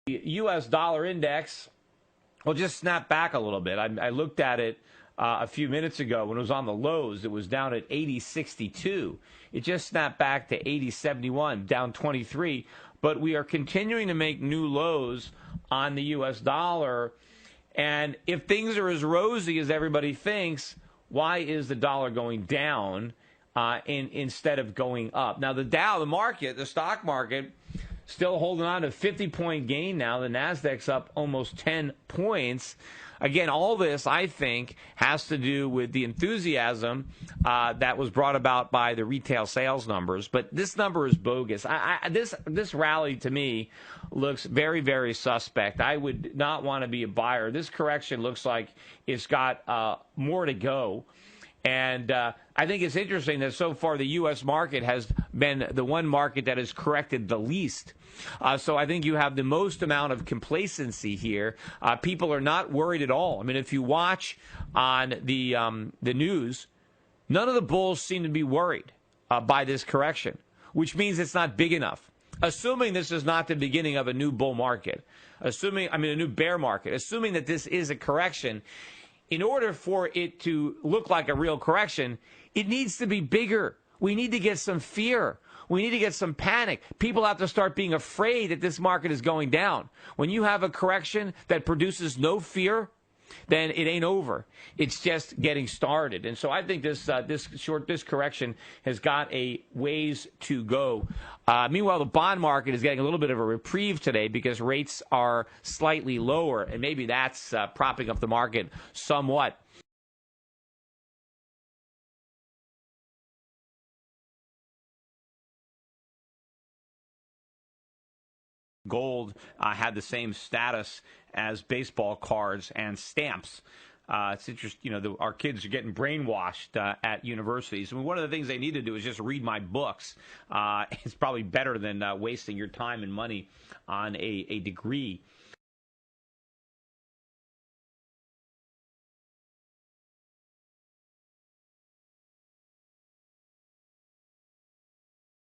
U.S. dollar index will just snap back a little bit. I looked at it a few minutes ago when it was on the lows. It was down at 80.62. It just snapped back to 80.71, down 23. But we are continuing to make new lows on the U.S. dollar. And if things are as rosy as everybody thinks, why is the dollar going down instead of going up? Now, the stock market, still holding on to a 50-point gain now. The Nasdaq's up almost 10 points. Again, all this, I think, has to do with the enthusiasm that was brought about by the retail sales numbers. But this number is bogus. This rally, to me, looks very, very suspect. I would not want to be a buyer. This correction looks like it's got more to go. And I think it's interesting that so far the U.S. market has been the one market that has corrected the least. So I think you have the most amount of complacency here. People are not worried at all. I mean, if you watch on the news, none of the bulls seem to be worried by this correction, which means it's not big enough. Assuming this is not the beginning of a new bull market, a new bear market, assuming that this is a correction, in order for it to look like a real correction, it needs to be bigger. We need to get some fear. We need to get some panic. People have to start being afraid that this market is going down. When you have a correction that produces no fear, then it ain't over. It's just getting started. And so I think this correction has got a ways to go. Meanwhile, the bond market is getting a little bit of a reprieve today because rates are slightly lower, and maybe that's propping up the market somewhat. Gold had the same status as baseball cards and stamps. It's interesting, our kids are getting brainwashed at universities. I mean, one of the things they need to do is just read my books. It's probably better than wasting your time and money on a degree.